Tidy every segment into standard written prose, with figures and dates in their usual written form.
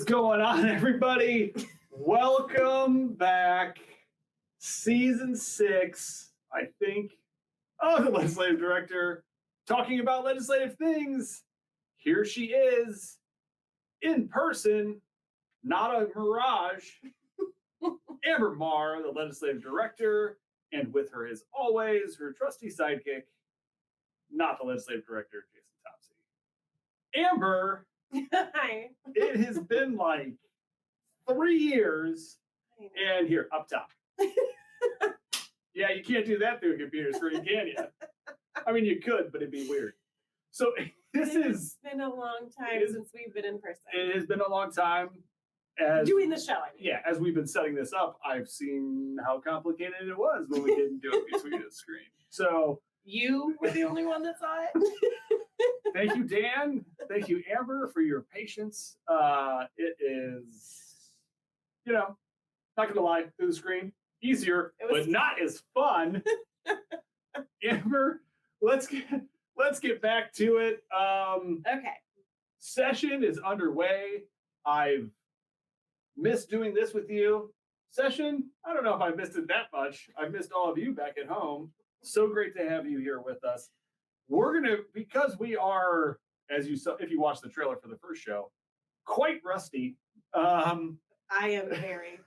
going on, everybody? Welcome back. Season 6, I think, of the Legislative Director, talking about legislative things. Here she is, in person, not a mirage. Amber Marr, the Legislative Director, and with her, as always, her trusty sidekick, not the Legislative Director, Jason Topsy. Amber, Hi. it has been like 3 years, and here, up top. Yeah, you can't do that through a computer screen, can you? I mean, you could, but it'd be weird. So It's been a long time since we've been in person. It has been a long time. Doing the show, I mean. Yeah, as we've been setting this up, I've seen how complicated it was when we didn't do it between the screen. So you were the only one that saw it. Thank you, Dan. Thank you, Amber, for your patience. It is, not gonna lie, through the screen, easier, but not as fun. Amber, let's get back to it. Okay. Session is underway. I've missed doing this with you. Session, I don't know if I missed it that much. I've missed all of you back at home. So great to have you here with us. We're going to, because we are, as you saw, if you watched the trailer for the first show, quite rusty. I am very,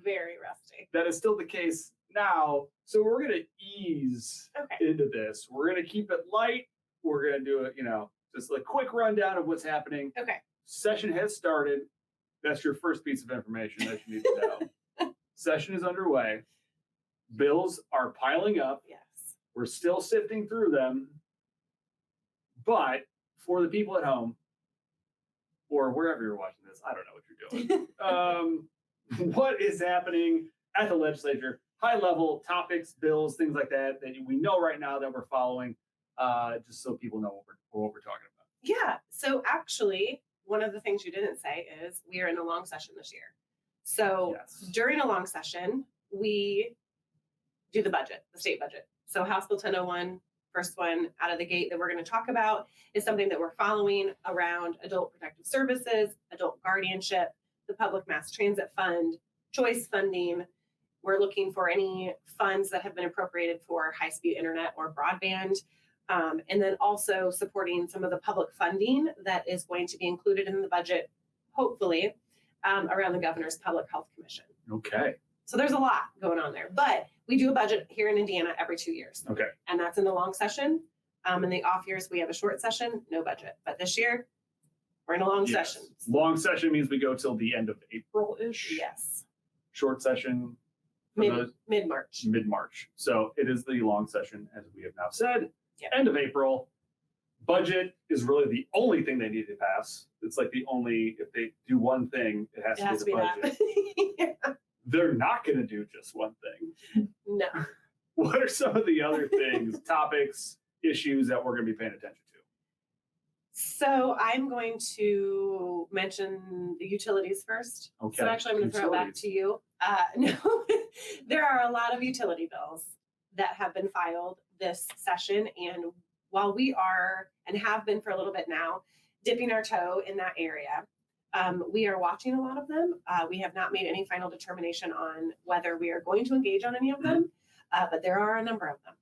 very rusty. That is still the case now. So we're going to ease into this. We're going to keep it light. We're going to do it, just a quick rundown of what's happening. Okay. Session has started. That's your first piece of information that you need to know. Session is underway. Bills are piling up. Yes. We're still sifting through them. But for the people at home, or wherever you're watching this, I don't know what you're doing. What is happening at the legislature? High level topics, bills, things like that we know right now that we're following, just so people know what we're talking about. Yeah. So actually, one of the things you didn't say is we are in a long session this year. So During a long session, we do the budget, the state budget. So House Bill 1001, first one out of the gate that we're going to talk about is something that we're following around adult protective services, adult guardianship, the public mass transit fund, choice funding. We're looking for any funds that have been appropriated for high-speed internet or broadband. And then also supporting some of the public funding that is going to be included in the budget, hopefully, around the Governor's Public Health Commission. Okay. So there's a lot going on there. But we do a budget here in Indiana every 2 years. Okay. And that's in the long session. In the off years, we have a short session, no budget. But this year, we're in a long session. Long session means we go till the end of April-ish? Yes. Short session? Mid-March. Mid-March. So it is the long session, as we have now said. Yep. End of April. Budget is really the only thing they need to pass. It's like the only, if they do one thing, it has to be the budget. Yeah. They're not going to do just one thing. No. What are some of the other things, topics, issues that we're going to be paying attention to? So I'm going to mention the utilities first. Okay. So actually, I'm going to throw it back to you. No, there are a lot of utility bills that have been filed this session. And while we are, and have been for a little bit now, dipping our toe in that area, we are watching a lot of them. We have not made any final determination on whether we are going to engage on any of them, but there are a number of them.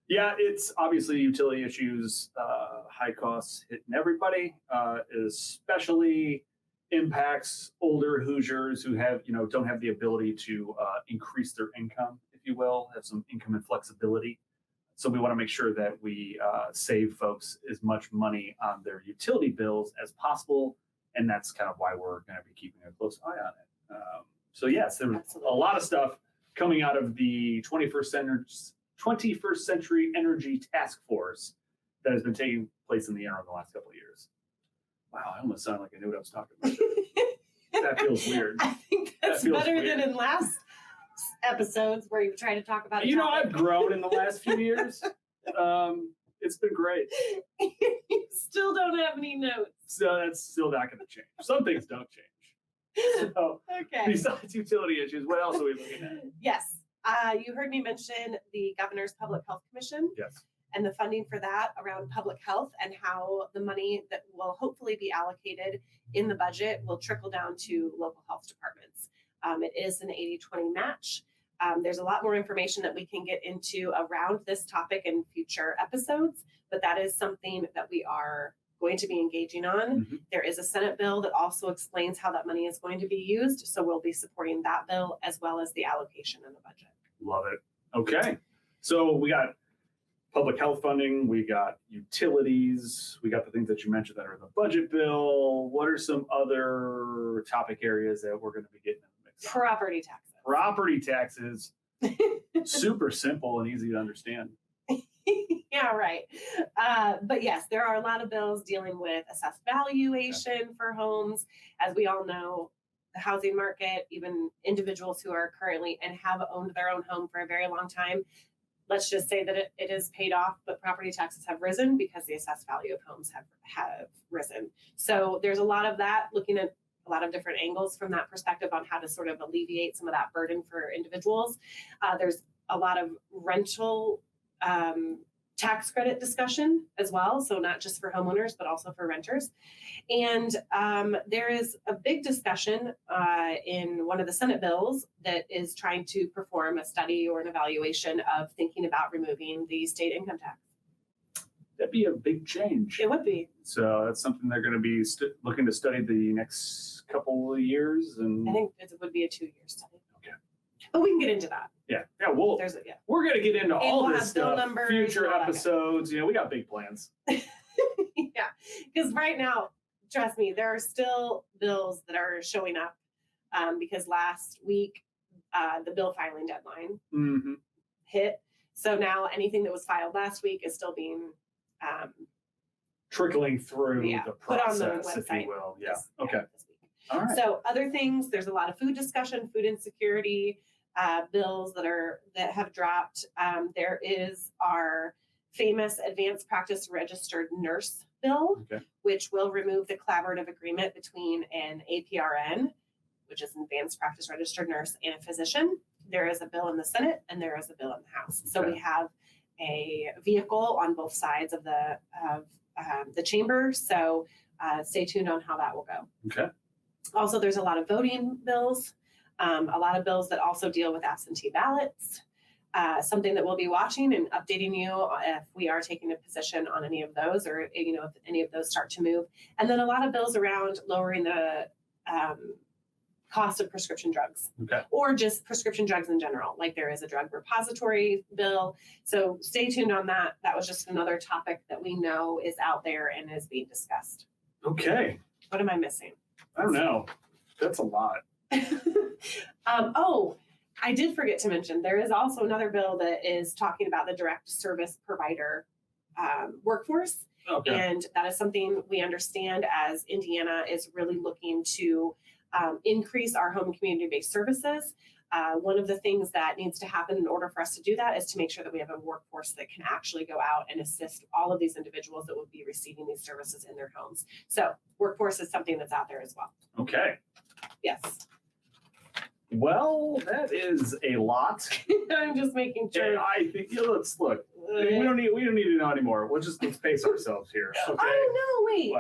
Yeah, it's obviously utility issues, high costs hitting everybody, especially impacts older Hoosiers who have, don't have the ability to increase their income, if you will, have some income inflexibility. So we want to make sure that we save folks as much money on their utility bills as possible. And that's kind of why we're going to be keeping a close eye on it. So yes, there's a lot of stuff coming out of the 21st Century Energy Task Force that has been taking place in the interim the last couple of years. Wow, I almost sound like I knew what I was talking about. That feels weird. I think that's better than in last episodes where you try to talk about it. I've grown in the last few years. It's been great. You still don't have any notes. So that's still not going to change. Some things don't change. So, besides utility issues, what else are we looking at? Yes. You heard me mention the Governor's Public Health Commission. Yes. and the funding for that around public health, and how the money that will hopefully be allocated in the budget will trickle down to local health departments. It is an 80-20 match. There's a lot more information that we can get into around this topic in future episodes, but that is something that we are going to be engaging on. Mm-hmm. There is a Senate bill that also explains how that money is going to be used. So we'll be supporting that bill as well as the allocation in the budget. Love it. Okay. So we got public health funding, we got utilities, we got the things that you mentioned that are in the budget bill. What are some other topic areas that we're going to be getting in the mix? Property taxes. Property taxes. Super simple and easy to understand. Yeah, right. But yes, there are a lot of bills dealing with assessed valuation for homes. As we all know, the housing market, even individuals who are currently and have owned their own home for a very long time, let's just say that it is paid off, but property taxes have risen because the assessed value of homes have risen. So there's a lot of that, looking at a lot of different angles from that perspective on how to sort of alleviate some of that burden for individuals. There's a lot of rental tax credit discussion as well. So not just for homeowners, but also for renters. And there is a big discussion in one of the Senate bills that is trying to perform a study or an evaluation of thinking about removing the state income tax. That'd be a big change. It would be. So that's something they're going to be looking to study the next couple of years. And I think it would be a 2-year study. Okay. But we can get into that. Yeah. We're going to get into all we'll this stuff, numbers, future episodes. We got big plans. Yeah. Because right now, trust me, there are still bills that are showing up because last week, the bill filing deadline hit. So now anything that was filed last week is still being trickling through the process, put on the website, if you will. Yeah. Okay. This week. All right. So other things, there's a lot of food discussion, food insecurity bills that have dropped. There is our famous advanced practice registered nurse bill, which will remove the collaborative agreement between an APRN, which is an advanced practice registered nurse, and a physician. There is a bill in the Senate and there is a bill in the House. So we have a vehicle on both sides of the chamber. So stay tuned on how that will go. Okay. Also, there's a lot of voting bills, a lot of bills that also deal with absentee ballots. Something that we'll be watching and updating you if we are taking a position on any of those, or if any of those start to move. And then a lot of bills around lowering the cost of prescription drugs, or just prescription drugs in general. Like there is a drug repository bill. So stay tuned on that. That was just another topic that we know is out there and is being discussed. Okay. What am I missing? I don't know. That's a lot. I did forget to mention, there is also another bill that is talking about the direct service provider workforce. And that is something we understand as Indiana is really looking to increase our home and community-based services. One of the things that needs to happen in order for us to do that is to make sure that we have a workforce that can actually go out and assist all of these individuals that would be receiving these services in their homes. So workforce is something that's out there as well. Okay. Yes. Well, that is a lot. I'm just making sure. Yeah, I think let's look. We don't need to know anymore. Let's pace ourselves here. Okay. Oh no, wait.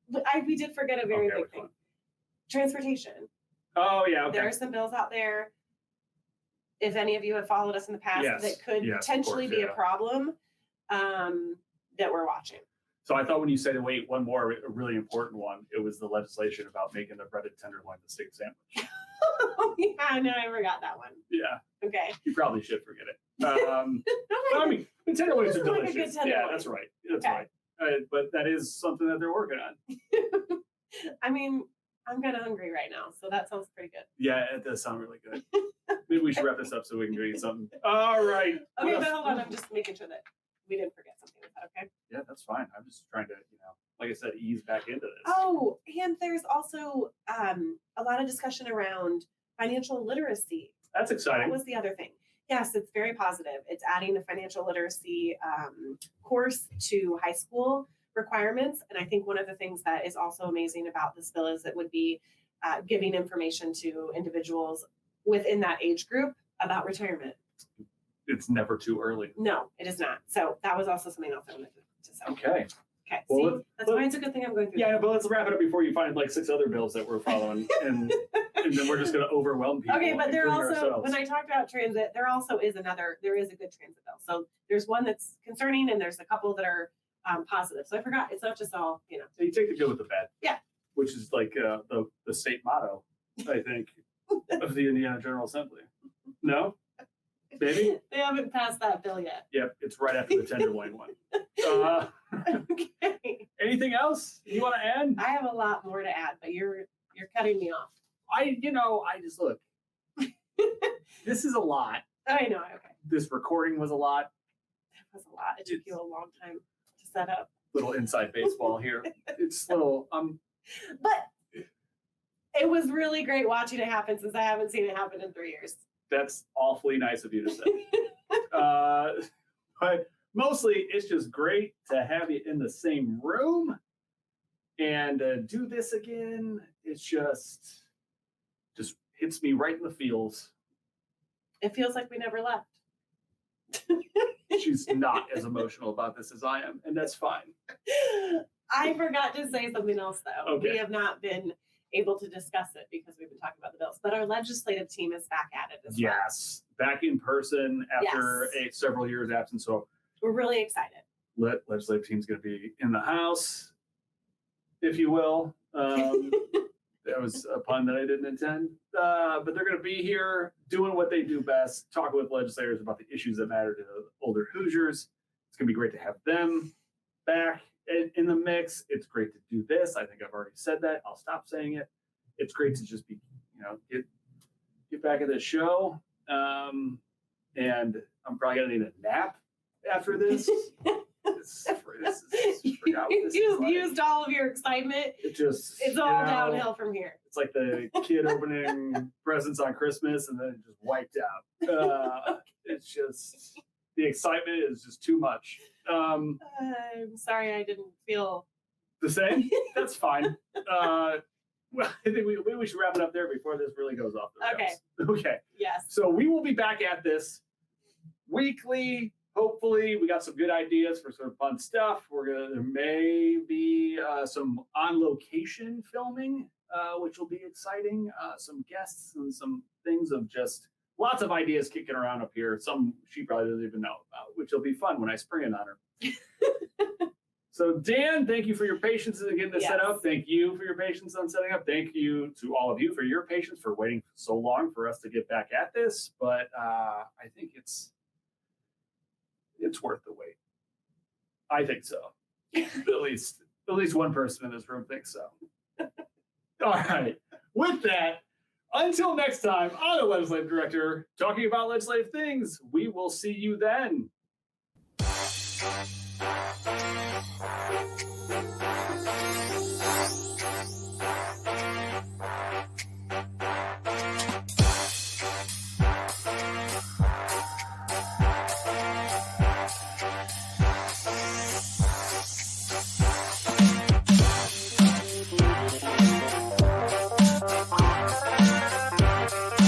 What? We did forget a very big thing. Transportation. Oh yeah. Okay. There are some bills out there. If any of you have followed us in the past, that could potentially be a problem that we're watching. So I thought when you said, wait, one more, a really important one, it was the legislation about making the breaded tenderloin the steak sandwich. Oh, yeah, no, I forgot that one. Yeah. Okay. You probably should forget it. But I mean, the tenderloins are delicious. Like a good tenderloin. Yeah, that's right. That's right. But that is something that they're working on. I mean, I'm kind of hungry right now, so that sounds pretty good. Yeah, it does sound really good. Maybe we should wrap this up so we can go eat something. All right. Okay, but hold on. I'm just making sure that we didn't forget something. Is that okay? Yeah, that's fine. I'm just trying to, like I said, ease back into this. Oh, and there's also a lot of discussion around financial literacy. That's exciting. That was the other thing. Yes, it's very positive. It's adding the financial literacy course to high school requirements. And I think one of the things that is also amazing about this bill is it would be giving information to individuals within that age group about retirement. It's never too early. No, it is not. So that was also something else I wanted to say. Okay. Okay. Well, see, that's why it's a good thing I'm going through. Yeah, but let's wrap it up before you find like 6 other bills that we're following, and then we're just going to overwhelm people. Okay, but there also, ourselves. when I talked about transit, there is a good transit bill. So there's one that's concerning, and there's a couple that are positive. So I forgot. It's not just all, So you take the good with the bad. Yeah. Which is like the state motto, I think, of the Indiana General Assembly. No? Maybe? They haven't passed that bill yet. Yep, it's right after the tenderloin one. Okay. Anything else you want to add? I have a lot more to add, but you're cutting me off. I just look. This is a lot. I know. Okay. This recording was a lot. It was a lot. It took you a long time to set up. Little inside baseball here. It's little But it was really great watching it happen since I haven't seen it happen in 3 years. That's awfully nice of you to say. But mostly, it's just great to have you in the same room and do this again. It's just hits me right in the feels. It feels like we never left. She's not as emotional about this as I am, and that's fine. I forgot to say something else, though. Okay. We have not been able to discuss it because we've been talking about the bills, but our legislative team is back at it as well. Yes, back in person after several years absence. So we're really excited. Legislative team's going to be in the house, if you will. That was a pun that I didn't intend. But they're going to be here doing what they do best, talking with legislators about the issues that matter to the older Hoosiers. It's going to be great to have them back in the mix. It's great to do this. I think I've already said that. I'll stop saying it. It's great to just be, get back at the show. And I'm probably going to need a nap after this. You've used all of your excitement. It's all downhill from here. It's like the kid opening presents on Christmas and then it just wiped out. It's just, the excitement is just too much. I'm sorry I didn't feel the same. That's fine. Well, I think we should wrap it up there before this really goes off the rails. Okay. Yes. So we will be back at this weekly. Hopefully, we got some good ideas for some fun stuff. There may be some on-location filming, which will be exciting. Some guests and some things of just lots of ideas kicking around up here. Some she probably doesn't even know about, which will be fun when I spring it on her. So, Dan, thank you for your patience in getting this set up. Thank you for your patience on setting up. Thank you to all of you for your patience for waiting so long for us to get back at this. But I think it's worth the wait. I think so. At least one person in this room thinks so. All right. With that, until next time, I'm the Legislative Director talking about legislative things. We will see you then.